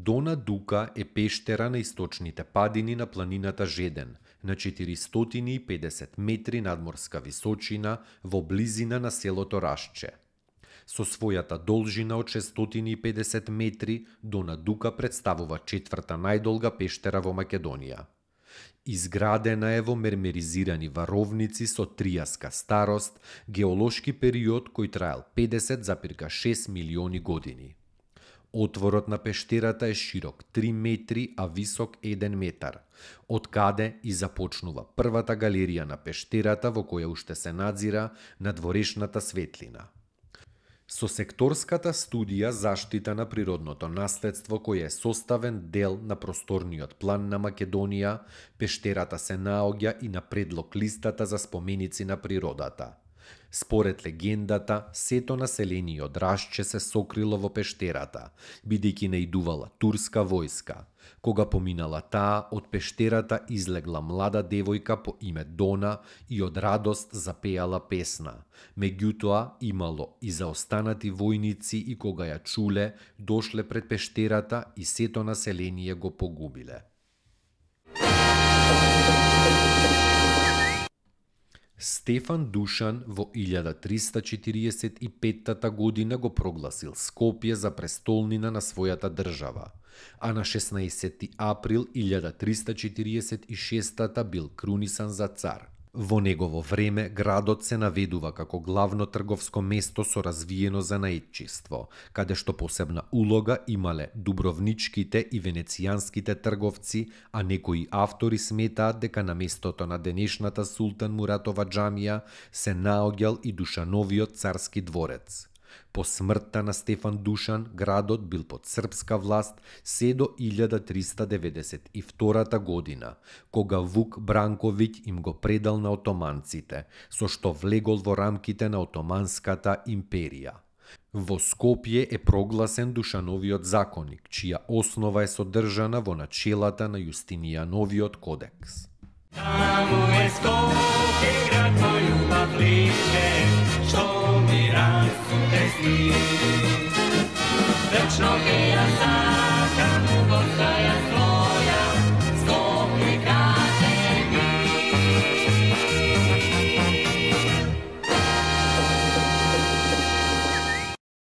Дона Дука е пештера на источните падини на планината Жеден, на 450 метри надморска височина во близина на селото Рашче. Со својата должина од 650 метри, Дона Дука представува четврта најдолга пештера во Македонија. Изградена е во мермеризирани варовници со тријаска старост, геолошки период кој траел 50,6 милиони години. Отворот на пештерата е широк 3 метри, а висок 1 метар, од каде и започнува првата галерија на пештерата во која уште се надзира надворешната светлина. Со секторската студија заштита на природното наследство кој е составен дел на просторниот план на Македонија, пештерата се наоѓа и на предлог листата за споменици на природата. Според легендата, сето население од Рашче се сокрило во пештерата, бидејќи наидувала турска војска. Кога поминала таа, од пештерата излегла млада девојка по име Дона и од радост запеала песна. Меѓутоа, имало и заостанати војници и кога ја чуле, дошле пред пештерата и сето население го погубиле. Стефан Душан во 1345 година го прогласил Скопје за престолнина на својата држава, а на 16 април 1346 бил крунисан за цар. Во негово време градот се наведува како главно трговско место со развиено занаетчиство, каде што посебна улога имале дубровничките и венецијанските трговци, а некои автори сметаат дека на местото на денешната Султан Муратова џамија се наоѓал и Душановиот царски дворец. По смртта на Стефан Душан, градот бил под српска власт се до 1392 година, кога Вук Бранковиќ им го предал на отоманците, со што влегол во рамките на Отоманската империја. Во Скопје е прогласен Душановиот законник, чија основа е содржана во начелата на Јустинијановиот кодекс. Таму е Скопје, град мој